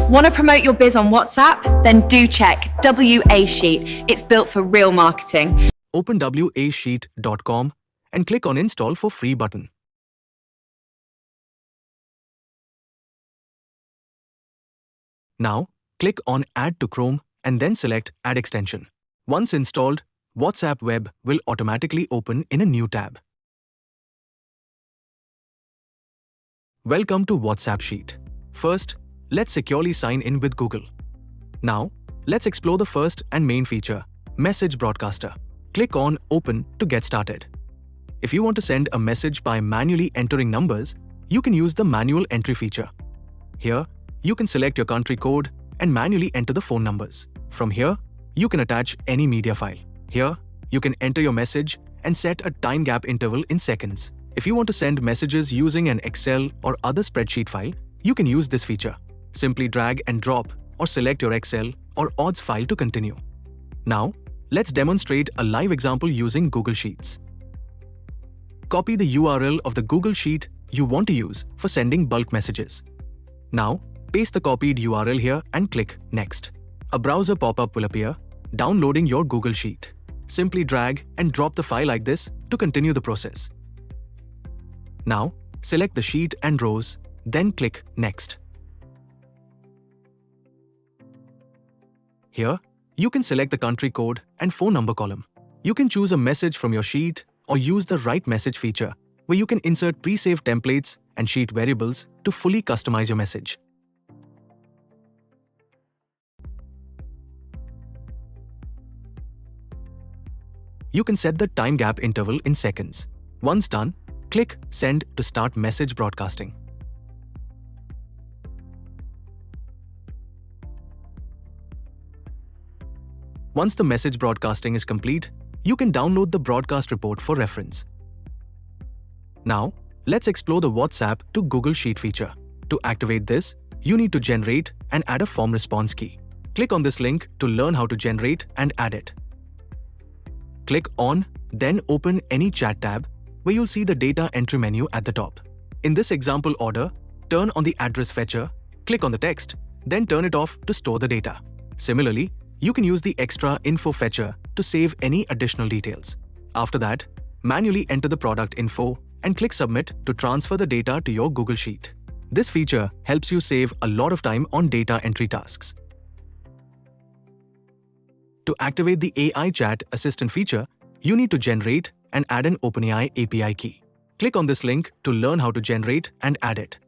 Want to promote your biz on WhatsApp? Then do check WASheet. It's built for real marketing. Open WASheet.com and click on Install for Free button. Now, click on Add to Chrome and then select Add Extension. Once installed, WhatsApp Web will automatically open in a new tab. Welcome to WhatsApp Sheet. First, let's securely sign in with Google. Now, let's explore the first and main feature, Message Broadcaster. Click on Open to get started. If you want to send a message by manually entering numbers, you can use the Manual Entry feature. Here, you can select your country code and manually enter the phone numbers. From here, you can attach any media file. Here, you can enter your message and set a time gap interval in seconds. If you want to send messages using an Excel or other spreadsheet file, you can use this feature. Simply drag and drop or select your Excel or odds file to continue. Now, let's demonstrate a live example using Google Sheets. Copy the URL of the Google Sheet you want to use for sending bulk messages. Now, paste the copied URL here and click Next. A browser pop-up will appear, downloading your Google Sheet. Simply drag and drop the file like this to continue the process. Now, select the sheet and rows, then click Next. Here, you can select the country code and phone number column. You can choose a message from your sheet or use the Write Message feature, where you can insert pre-saved templates and sheet variables to fully customize your message. You can set the time gap interval in seconds. Once done, click Send to start message broadcasting. Once the message broadcasting is complete, you can download the broadcast report for reference. Now, let's explore the WhatsApp to Google Sheet feature. To activate this, you need to generate and add a form response key. Click on this link to learn how to generate and add it. Click on, then open any chat tab where you'll see the data entry menu at the top. In this example order, turn on the address fetcher, click on the text, then turn it off to store the data. Similarly, you can use the extra info fetcher to save any additional details. After that, manually enter the product info and click Submit to transfer the data to your Google Sheet. This feature helps you save a lot of time on data entry tasks. To activate the AI Chat Assistant feature, you need to generate and add an OpenAI API key. Click on this link to learn how to generate and add it.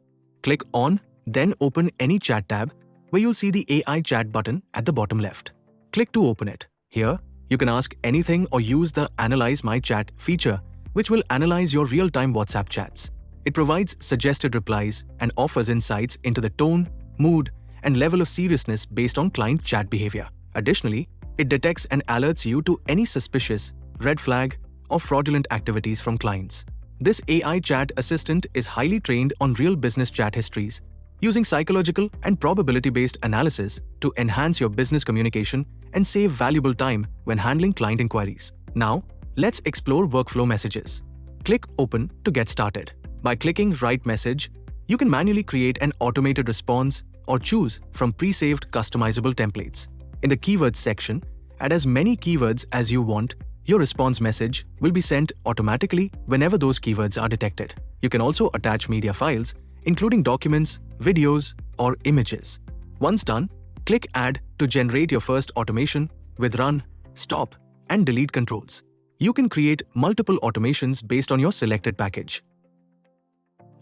Click on, then open any chat tab where you'll see the AI Chat button at the bottom left. Click to open it. Here, you can ask anything or use the Analyze My Chat feature, which will analyze your real-time WhatsApp chats. It provides suggested replies and offers insights into the tone, mood, and level of seriousness based on client chat behavior. Additionally, it detects and alerts you to any suspicious, red flag, or fraudulent activities from clients. This AI Chat Assistant is highly trained on real business chat histories, using psychological and probability-based analysis to enhance your business communication and save valuable time when handling client inquiries. Now, let's explore workflow messages. Click Open to get started. By clicking Write Message, you can manually create an automated response or choose from pre-saved customizable templates. In the Keywords section, add as many keywords as you want. Your response message will be sent automatically whenever those keywords are detected. You can also attach media files, including documents, videos, or images. Once done, click Add to generate your first automation with run, stop, and delete controls. You can create multiple automations based on your selected package.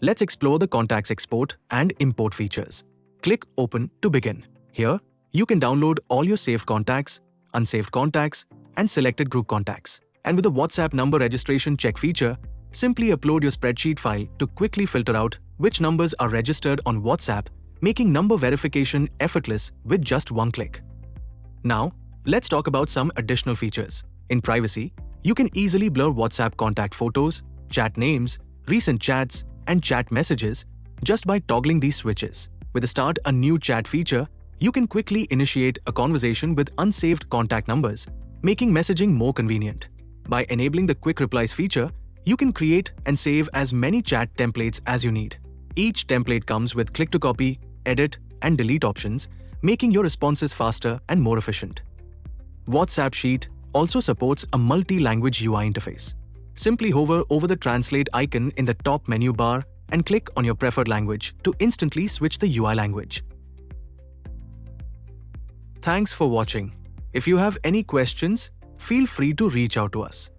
Let's explore the contacts export and import features. Click Open to begin. Here, you can download all your saved contacts, unsaved contacts, and selected group contacts. And with the WhatsApp number registration check feature, simply upload your spreadsheet file to quickly filter out which numbers are registered on WhatsApp, making number verification effortless with just one click. Now, let's talk about some additional features. In privacy, you can easily blur WhatsApp contact photos, chat names, recent chats, and chat messages just by toggling these switches. With the Start a New Chat feature, you can quickly initiate a conversation with unsaved contact numbers, making messaging more convenient. By enabling the Quick Replies feature, you can create and save as many chat templates as you need. Each template comes with click to copy, edit, and delete options, making your responses faster and more efficient. WhatsApp also supports a multi-language UI interface. Simply hover over the translate icon in the top menu bar and click on your preferred language to instantly switch the UI language. Thanks for watching. If you have any questions, feel free to reach out to us.